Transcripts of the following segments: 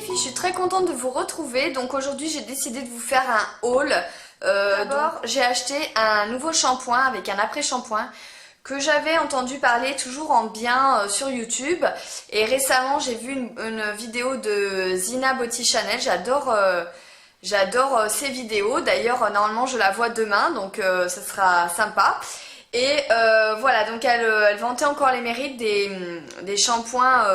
filles, je suis très contente de vous retrouver. Donc aujourd'hui j'ai décidé de vous faire un haul. D'abord j'ai acheté un nouveau shampoing avec un après-shampoing que j'avais entendu parler toujours en bien sur YouTube. Et récemment j'ai vu une vidéo de Zina Body Channel. J'adore ces vidéos. D'ailleurs normalement je la vois demain, donc ça sera sympa. Et voilà, donc elle vantait encore les mérites des shampoings,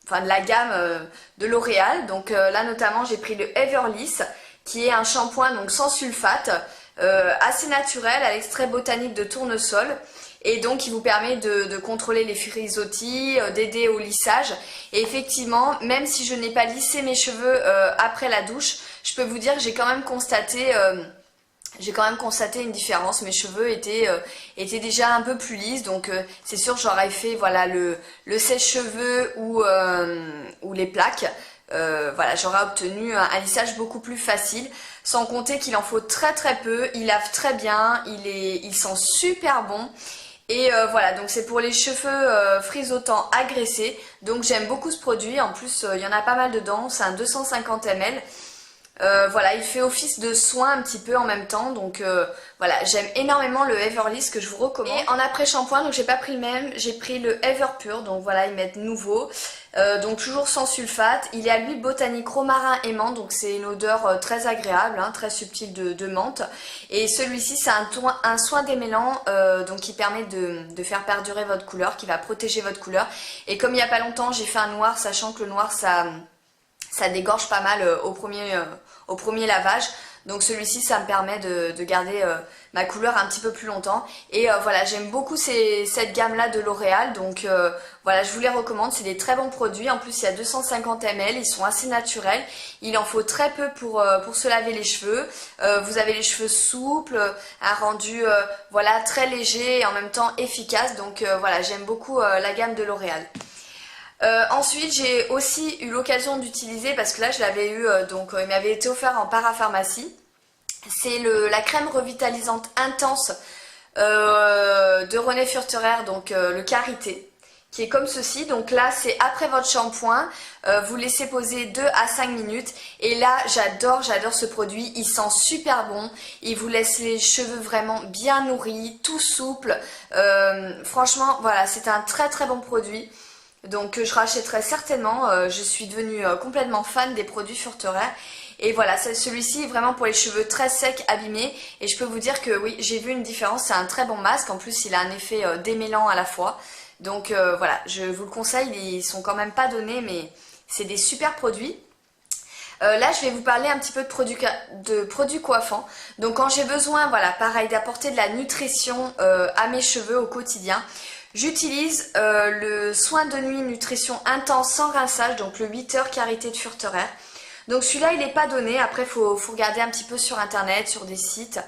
enfin de la gamme de L'Oréal. Donc là notamment j'ai pris le Everlisse, qui est un shampoing donc sans sulfate, assez naturel, à l'extrait botanique de tournesol. Et donc il vous permet de contrôler les frisottis, d'aider au lissage. Et effectivement, même si je n'ai pas lissé mes cheveux après la douche, je peux vous dire que j'ai quand même constaté une différence. Mes cheveux étaient déjà un peu plus lisses, donc c'est sûr j'aurais fait voilà le sèche-cheveux ou les plaques. Voilà, j'aurais obtenu un lissage beaucoup plus facile, sans compter qu'il en faut très peu, il lave très bien, il sent super bon. Et voilà, donc c'est pour les cheveux frisotants agressés. Donc j'aime beaucoup ce produit, en plus il y en a pas mal dedans, c'est un 250 ml. Voilà, il fait office de soin un petit peu en même temps, donc voilà, j'aime énormément le Everlisse que je vous recommande. Et en après-shampoing, donc j'ai pas pris le même, j'ai pris le Everpure, donc voilà, ils mettent nouveau, donc toujours sans sulfate. Il est à l'huile botanique romarin et menthe, donc c'est une odeur très agréable, hein, très subtile de menthe. Et celui-ci c'est un soin démêlant, donc qui permet de faire perdurer votre couleur, qui va protéger votre couleur. Et comme il y a pas longtemps j'ai fait un noir, sachant que le noir ça dégorge pas mal au premier lavage. Donc celui-ci ça me permet de garder ma couleur un petit peu plus longtemps. Et voilà, j'aime beaucoup cette gamme là de L'Oréal. Donc voilà, je vous les recommande, c'est des très bons produits. En plus il y a 250 ml, ils sont assez naturels. Il en faut très peu pour se laver les cheveux. Vous avez les cheveux souples, un rendu voilà, très léger et en même temps efficace. Donc voilà, j'aime beaucoup la gamme de L'Oréal. Ensuite j'ai aussi eu l'occasion d'utiliser, parce que là je l'avais eu, donc il m'avait été offert en parapharmacie, c'est la crème revitalisante intense de René Furterer, donc le Karité, qui est comme ceci. Donc là c'est après votre shampoing, vous laissez poser 2 à 5 minutes et là j'adore ce produit, il sent super bon, il vous laisse les cheveux vraiment bien nourris, tout souple, franchement voilà, c'est un très bon produit. Donc je rachèterai certainement, je suis devenue complètement fan des produits Furterer. Et voilà, celui-ci est vraiment pour les cheveux très secs, abîmés. Et je peux vous dire que oui, j'ai vu une différence, c'est un très bon masque. En plus il a un effet démêlant à la fois. Donc voilà, je vous le conseille, ils sont quand même pas donnés, mais c'est des super produits. Là je vais vous parler un petit peu de produits coiffants. Donc quand j'ai besoin, voilà, pareil, d'apporter de la nutrition à mes cheveux au quotidien, j'utilise le soin de nuit nutrition intense sans rinçage, donc le 8h Karité de Furterer. Donc celui-là il n'est pas donné, après il faut regarder un petit peu sur internet, sur des sites.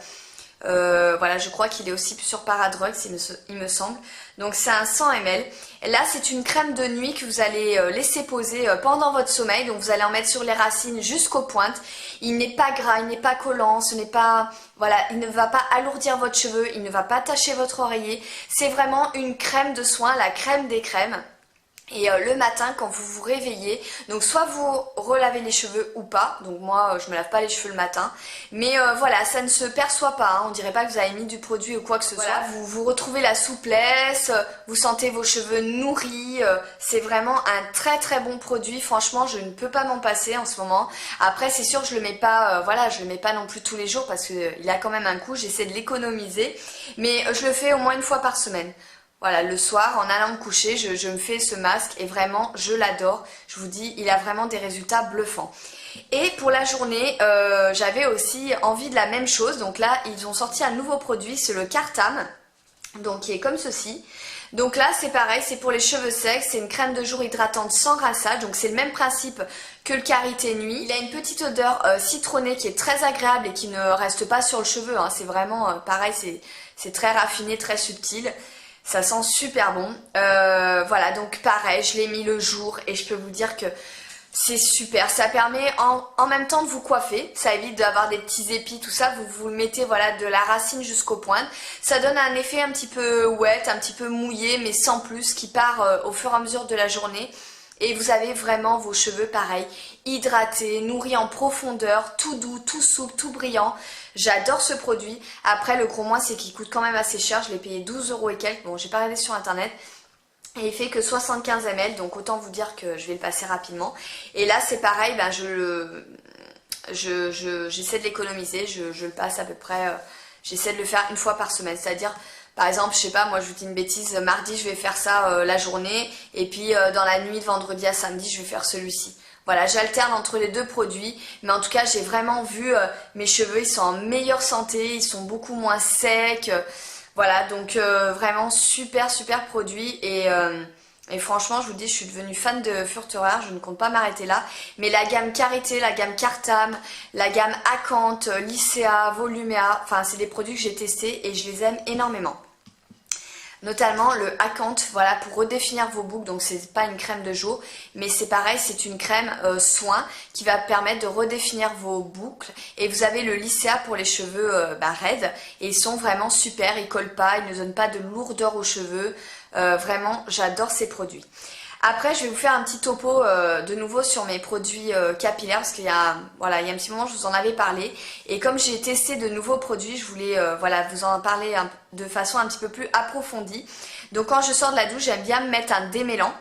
Voilà, je crois qu'il est aussi sur Paradrugs, il me semble. Donc c'est un 100 ml. Et là c'est une crème de nuit que vous allez laisser poser pendant votre sommeil. Donc vous allez en mettre sur les racines jusqu'aux pointes. Il n'est pas gras, il n'est pas collant, ce n'est pas, voilà, il ne va pas alourdir votre cheveu, il ne va pas tacher votre oreiller. C'est vraiment une crème de soin, la crème des crèmes. Et le matin quand vous vous réveillez, donc soit vous relavez les cheveux ou pas, donc moi je me lave pas les cheveux le matin, mais voilà, ça ne se perçoit pas, hein. On dirait pas que vous avez mis du produit ou quoi que ce soit. Vous retrouvez la souplesse, vous sentez vos cheveux nourris, c'est vraiment un très bon produit, franchement je ne peux pas m'en passer en ce moment. Après c'est sûr je le mets pas, voilà, je le mets pas non plus tous les jours parce qu'il a quand même un coût, j'essaie de l'économiser, mais je le fais au moins une fois par semaine. Voilà, le soir, en allant me coucher, je me fais ce masque et vraiment, je l'adore. Je vous dis, il a vraiment des résultats bluffants. Et pour la journée, j'avais aussi envie de la même chose. Donc là, ils ont sorti un nouveau produit, c'est le Cartam, donc qui est comme ceci. Donc là, c'est pareil, c'est pour les cheveux secs, c'est une crème de jour hydratante sans rinçage. Donc c'est le même principe que le Karité Nuit. Il a une petite odeur citronnée qui est très agréable et qui ne reste pas sur le cheveu, hein. C'est vraiment pareil, c'est très raffiné, très subtil. Ça sent super bon. Voilà, donc pareil, je l'ai mis le jour et je peux vous dire que c'est super. Ça permet en même temps de vous coiffer. Ça évite d'avoir des petits épis, tout ça. Vous le mettez voilà, de la racine jusqu'aux pointes. Ça donne un effet un petit peu wet, un petit peu mouillé, mais sans plus, qui part au fur et à mesure de la journée. Et vous avez vraiment vos cheveux pareil, hydratés, nourris en profondeur, tout doux, tout souple, tout brillant. J'adore ce produit. Après le gros moins c'est qu'il coûte quand même assez cher, je l'ai payé 12 € et quelques. Bon, j'ai pas regardé sur internet. Et il fait que 75 ml, donc autant vous dire que je vais le passer rapidement. Et là c'est pareil, ben j'essaie de l'économiser, je le passe à peu près, j'essaie de le faire une fois par semaine, c'est-à-dire par exemple, je sais pas, moi je vous dis une bêtise, mardi je vais faire ça la journée, et puis dans la nuit de vendredi à samedi je vais faire celui-ci. Voilà, j'alterne entre les deux produits, mais en tout cas j'ai vraiment vu mes cheveux, ils sont en meilleure santé, ils sont beaucoup moins secs, voilà, donc vraiment super super produit, et franchement je vous dis, je suis devenue fan de Furterer, je ne compte pas m'arrêter là, mais la gamme Karité, la gamme Cartam, la gamme Acanthe, Lycea, Volumea, enfin c'est des produits que j'ai testés et je les aime énormément. Notamment le Acanthe, voilà, pour redéfinir vos boucles, donc c'est pas une crème de jour, mais c'est pareil, c'est une crème soin qui va permettre de redéfinir vos boucles. Et vous avez le Lycea pour les cheveux raides, et ils sont vraiment super, ils collent pas, ils ne donnent pas de lourdeur aux cheveux, vraiment j'adore ces produits. Après, je vais vous faire un petit topo de nouveau sur mes produits capillaires parce qu'il y a, voilà, il y a un petit moment, je vous en avais parlé. Et comme j'ai testé de nouveaux produits, je voulais voilà, vous en parler de façon un petit peu plus approfondie. Donc quand je sors de la douche, j'aime bien me mettre un démêlant.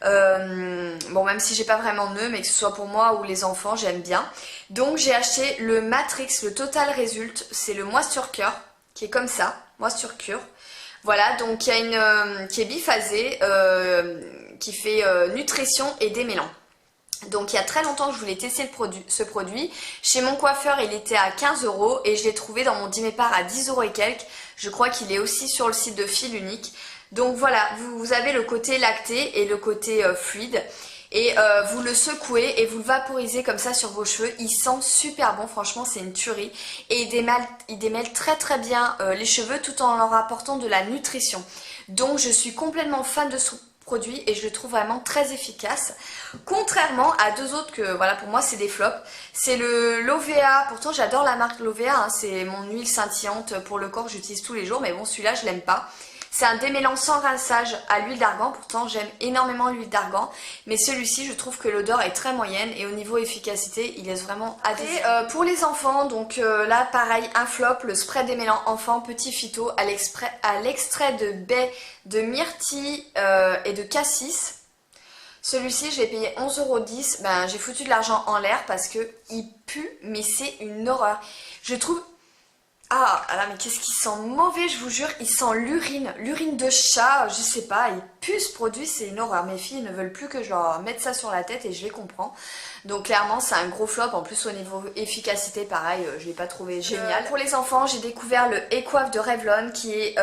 Bon, même si j'ai pas vraiment de nœud, mais que ce soit pour moi ou les enfants, j'aime bien. Donc j'ai acheté le Matrix, le Total Result. C'est le Moisture Cure qui est comme ça, Moisture Cure. Voilà, donc il y a une qui est biphasée, qui fait nutrition et démêlant. Donc il y a très longtemps que je voulais tester ce produit. Chez mon coiffeur il était à 15 € et je l'ai trouvé dans mon Dimépar à 10 € et quelques. Je crois qu'il est aussi sur le site de Fil Unique. Donc voilà, vous avez le côté lacté et le côté fluide. Et vous le secouez et vous le vaporisez comme ça sur vos cheveux. Il sent super bon, franchement c'est une tuerie. Et il démêle très très bien les cheveux tout en leur apportant de la nutrition. Donc je suis complètement fan de ce produit et je le trouve vraiment très efficace. Contrairement à deux autres que voilà pour moi c'est des flops. C'est le Lovea, pourtant j'adore la marque Lovea, hein, c'est mon huile scintillante pour le corps que j'utilise tous les jours, mais bon celui-là je l'aime pas. C'est un démêlant sans rinçage à l'huile d'argan, pourtant j'aime énormément l'huile d'argan, mais celui-ci je trouve que l'odeur est très moyenne et au niveau efficacité il laisse vraiment à désirer. Pour les enfants, donc là pareil, un flop, le spray démêlant enfant petit phyto à l'extrait de baie de myrtille et de cassis. Celui-ci je l'ai payé 11,10 €, ben, j'ai foutu de l'argent en l'air parce que il pue, mais c'est une horreur. Je trouve... Ah là, mais qu'est-ce qu'il sent mauvais, je vous jure, il sent l'urine de chat, je sais pas, il pue ce produit, c'est une horreur. Mes filles ne veulent plus que je leur mette ça sur la tête et je les comprends. Donc clairement c'est un gros flop, en plus au niveau efficacité pareil, je l'ai pas trouvé génial. Pour les enfants j'ai découvert le Ecoif de Revlon qui est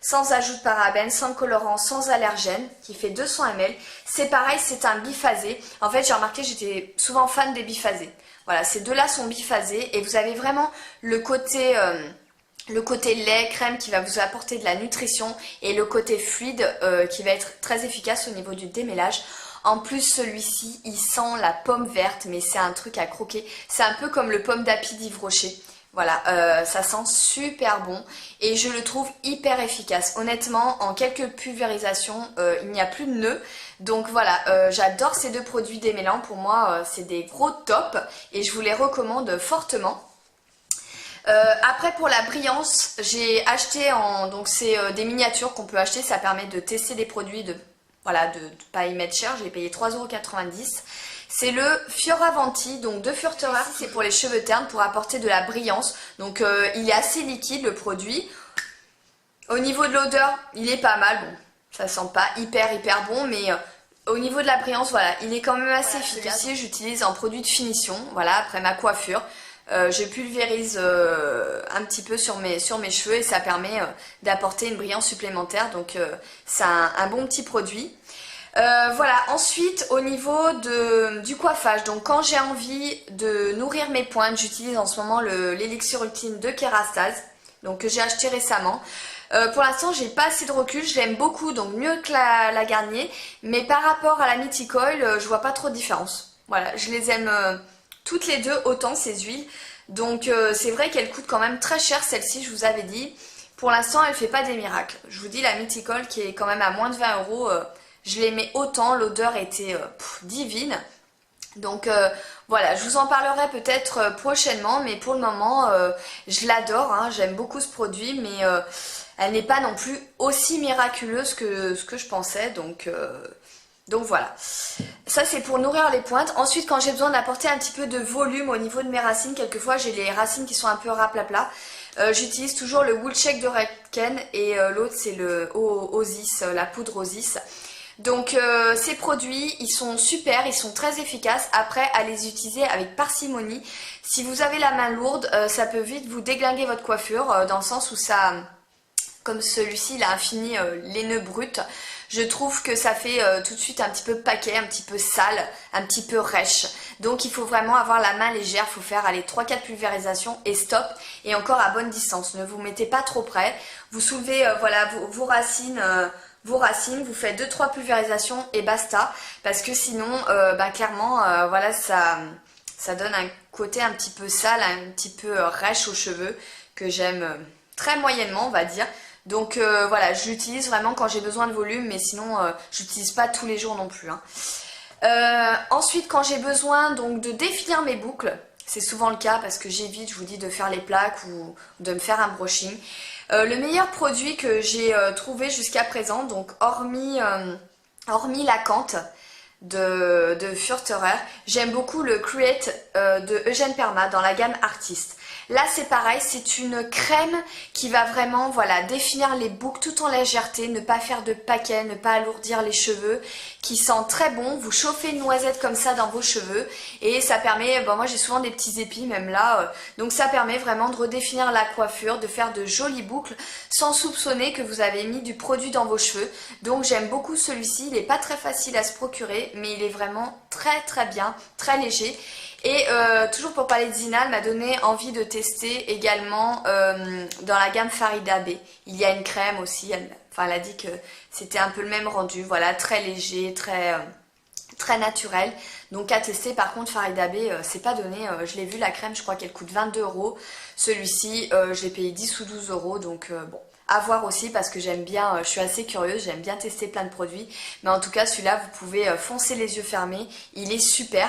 sans ajout de parabènes, sans colorant, sans allergène, qui fait 200 ml. C'est pareil, c'est un biphasé. En fait j'ai remarqué, j'étais souvent fan des biphasés. Voilà, ces deux-là sont biphasés et vous avez vraiment le côté lait, crème qui va vous apporter de la nutrition et le côté fluide qui va être très efficace au niveau du démêlage. En plus celui-ci, il sent la pomme verte, mais c'est un truc à croquer. C'est un peu comme le pomme d'api d'Yves Rocher. Voilà, ça sent super bon et je le trouve hyper efficace. Honnêtement, en quelques pulvérisations, il n'y a plus de nœuds. Donc voilà, j'adore ces deux produits démêlants. Pour moi, c'est des gros tops et je vous les recommande fortement. Après pour la brillance, j'ai acheté donc c'est des miniatures qu'on peut acheter. Ça permet de tester des produits, voilà, de pas y mettre cher. J'ai payé 3,90 €. C'est le Fioravanti, donc de Furterer, c'est pour les cheveux ternes, pour apporter de la brillance. Donc il est assez liquide le produit. Au niveau de l'odeur, il est pas mal, bon, ça sent pas hyper bon, mais au niveau de la brillance, voilà, il est quand même assez efficace. Ici, j'utilise un produit de finition, voilà, après ma coiffure. Je pulvérise un petit peu sur mes cheveux et ça permet d'apporter une brillance supplémentaire, donc c'est un bon petit produit. Voilà, ensuite au niveau du coiffage, donc quand j'ai envie de nourrir mes pointes, j'utilise en ce moment l'élixir ultime de Kerastase, donc que j'ai acheté récemment. Pour l'instant j'ai pas assez de recul, je l'aime beaucoup, donc mieux que la Garnier, mais par rapport à la Mythicoil, je vois pas trop de différence. Voilà, je les aime toutes les deux autant ces huiles, donc c'est vrai qu'elle coûte quand même très cher celle-ci, je vous avais dit. Pour l'instant elle fait pas des miracles, je vous dis la Mythicoil qui est quand même à moins de 20 €. je l'aimais autant, l'odeur était divine. Donc voilà, je vous en parlerai peut-être prochainement, mais pour le moment je l'adore, hein, j'aime beaucoup ce produit, mais elle n'est pas non plus aussi miraculeuse que ce que je pensais, donc voilà. Ça c'est pour nourrir les pointes. Ensuite, quand j'ai besoin d'apporter un petit peu de volume au niveau de mes racines, quelquefois j'ai les racines qui sont un peu raplapla, j'utilise toujours le Woolshake de Redken et l'autre c'est le Osis, la poudre Osis. Donc ces produits, ils sont super, ils sont très efficaces. Après, à les utiliser avec parcimonie. Si vous avez la main lourde, ça peut vite vous déglinguer votre coiffure, dans le sens où ça, comme celui-ci, il a fini les nœuds bruts. Je trouve que ça fait tout de suite un petit peu paquet, un petit peu sale, un petit peu rêche. Donc il faut vraiment avoir la main légère, il faut faire allez 3-4 pulvérisations et stop. Et encore à bonne distance, ne vous mettez pas trop près. Vous soulevez voilà, vos racines... vous faites 2-3 pulvérisations et basta, parce que sinon clairement voilà, ça donne un côté un petit peu sale, un petit peu rêche aux cheveux que j'aime très moyennement, on va dire. Donc voilà, je l'utilise vraiment quand j'ai besoin de volume, mais sinon je l'utilise pas tous les jours non plus, hein. Ensuite, quand j'ai besoin donc de définir mes boucles, c'est souvent le cas parce que j'évite, je vous dis, de faire les plaques ou de me faire un brushing. Le meilleur produit que j'ai trouvé jusqu'à présent, donc hormis la Cante de Furterer, j'aime beaucoup le Create de Eugène Perma dans la gamme Artiste. Là c'est pareil, c'est une crème qui va vraiment voilà, définir les boucles tout en légèreté, ne pas faire de paquets, ne pas alourdir les cheveux, qui sent très bon. Vous chauffez une noisette comme ça dans vos cheveux et ça permet, moi j'ai souvent des petits épis même là, donc ça permet vraiment de redéfinir la coiffure, de faire de jolies boucles sans soupçonner que vous avez mis du produit dans vos cheveux. Donc j'aime beaucoup celui-ci, il n'est pas très facile à se procurer mais il est vraiment très bien, très léger. Et toujours pour parler de Zina, elle m'a donné envie de tester également dans la gamme Farida B. Il y a une crème aussi, elle a dit que c'était un peu le même rendu, voilà, très léger, très naturel. Donc à tester, par contre Farida B, c'est pas donné, je l'ai vu la crème, je crois qu'elle coûte 22 €. Celui-ci, je l'ai payé 10 ou 12 €, donc bon. À voir aussi parce que j'aime bien, je suis assez curieuse, j'aime bien tester plein de produits. Mais en tout cas, celui-là, vous pouvez foncer les yeux fermés, il est super.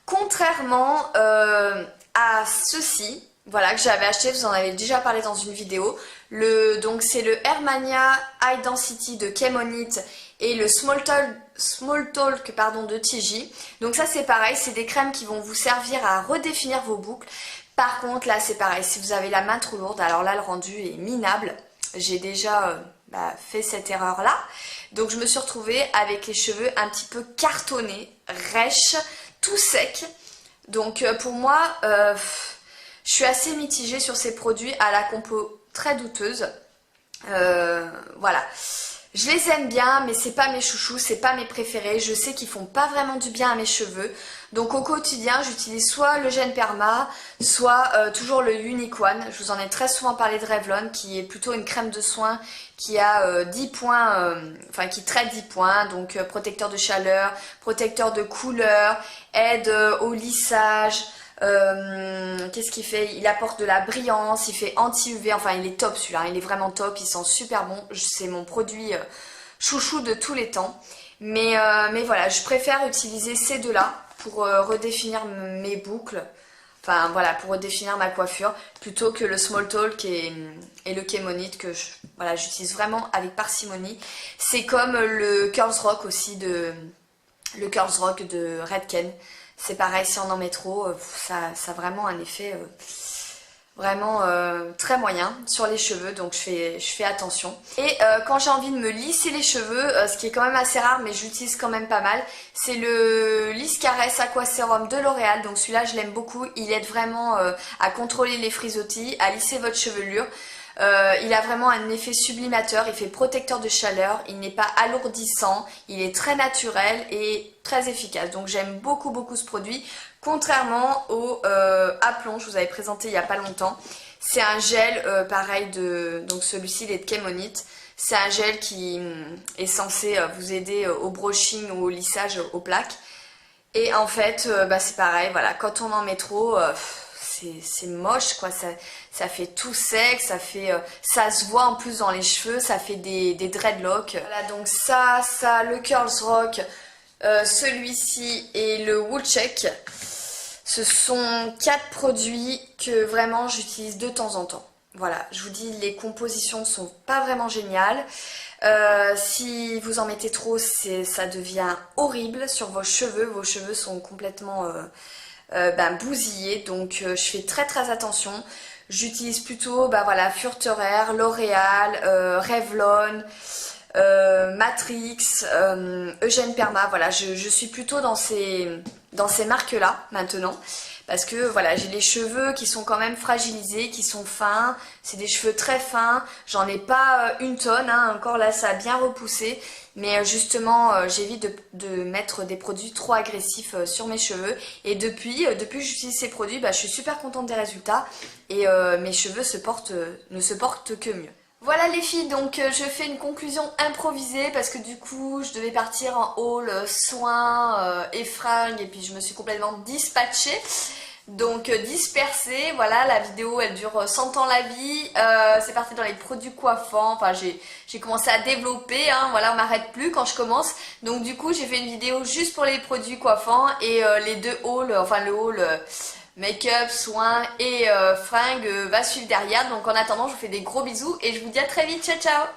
Contrairement à ceci, voilà, que j'avais acheté, vous en avez déjà parlé dans une vidéo. Donc c'est le Hermania High Density de Kemonite et le Small Talk de Tigi. Donc ça c'est pareil, c'est des crèmes qui vont vous servir à redéfinir vos boucles. Par contre là c'est pareil, si vous avez la main trop lourde, alors là le rendu est minable. J'ai déjà fait cette erreur là. Donc je me suis retrouvée avec les cheveux un petit peu cartonnés, rêches, tout sec. Donc pour moi, je suis assez mitigée sur ces produits à la compo très douteuse. Voilà. Je les aime bien, mais c'est pas mes chouchous, c'est pas mes préférés. Je sais qu'ils font pas vraiment du bien à mes cheveux. Donc au quotidien, j'utilise soit le Gène Perma, soit toujours le Unique One. Je vous en ai très souvent parlé de Revlon, qui est plutôt une crème de soin qui a 10 points, qui traite 10 points. Donc protecteur de chaleur, protecteur de couleur, aide au lissage. Qu'est-ce qu'il fait? Il apporte de la brillance, il fait anti-UV, enfin il est top celui-là, il est vraiment top, il sent super bon, c'est mon produit chouchou de tous les temps. Mais voilà, je préfère utiliser ces deux-là pour redéfinir mes boucles, enfin voilà, pour redéfinir ma coiffure, plutôt que le Small Talk et le Kemonite que j'utilise vraiment avec parcimonie. C'est comme le Curls Rock aussi le Curls Rock de Redken. C'est pareil, si on en met trop, ça a vraiment un effet vraiment très moyen sur les cheveux, donc je fais attention. Et quand j'ai envie de me lisser les cheveux, ce qui est quand même assez rare, mais j'utilise quand même pas mal, c'est le Lisse Caresse Aqua Serum de L'Oréal. Donc celui-là, je l'aime beaucoup, il aide vraiment à contrôler les frisottis, à lisser votre chevelure. Il a vraiment un effet sublimateur, il fait protecteur de chaleur, il n'est pas alourdissant, il est très naturel et très efficace. Donc j'aime beaucoup ce produit, contrairement au Aplomb, je vous avais présenté il n'y a pas longtemps. C'est un gel pareil donc celui-ci il est de Kemonite. C'est un gel qui est censé vous aider au brushing ou au lissage aux plaques. Et en fait c'est pareil, voilà, quand on en met trop, c'est moche quoi, ça fait tout sec, ça se voit en plus dans les cheveux, ça fait des dreadlocks. Voilà, donc ça, le Curls Rock, celui-ci et le Woolcheck, ce sont 4 produits que vraiment j'utilise de temps en temps. Voilà, je vous dis, les compositions sont pas vraiment géniales. Si vous en mettez trop, ça devient horrible sur vos cheveux sont complètement bousillés, donc je fais très attention. J'utilise plutôt voilà, Furterer, L'Oréal, Revlon, Matrix, Eugène Perma, voilà, je suis plutôt dans ces marques-là maintenant. Parce que voilà, j'ai les cheveux qui sont quand même fragilisés, qui sont fins, c'est des cheveux très fins, j'en ai pas une tonne, hein, encore là ça a bien repoussé, mais justement j'évite de mettre des produits trop agressifs sur mes cheveux, et depuis que j'utilise ces produits, je suis super contente des résultats, et mes cheveux ne se portent que mieux. Voilà les filles, donc je fais une conclusion improvisée parce que du coup je devais partir en haul soins et fringues et puis je me suis complètement dispatchée. Donc dispersée, voilà, la vidéo elle dure 100 ans la vie, c'est parti dans les produits coiffants, enfin j'ai commencé à développer, hein, voilà, on m'arrête plus quand je commence. Donc du coup j'ai fait une vidéo juste pour les produits coiffants et les deux hauls, enfin le haul make-up, soins et fringues va suivre derrière. Donc en attendant je vous fais des gros bisous et je vous dis à très vite, ciao ciao.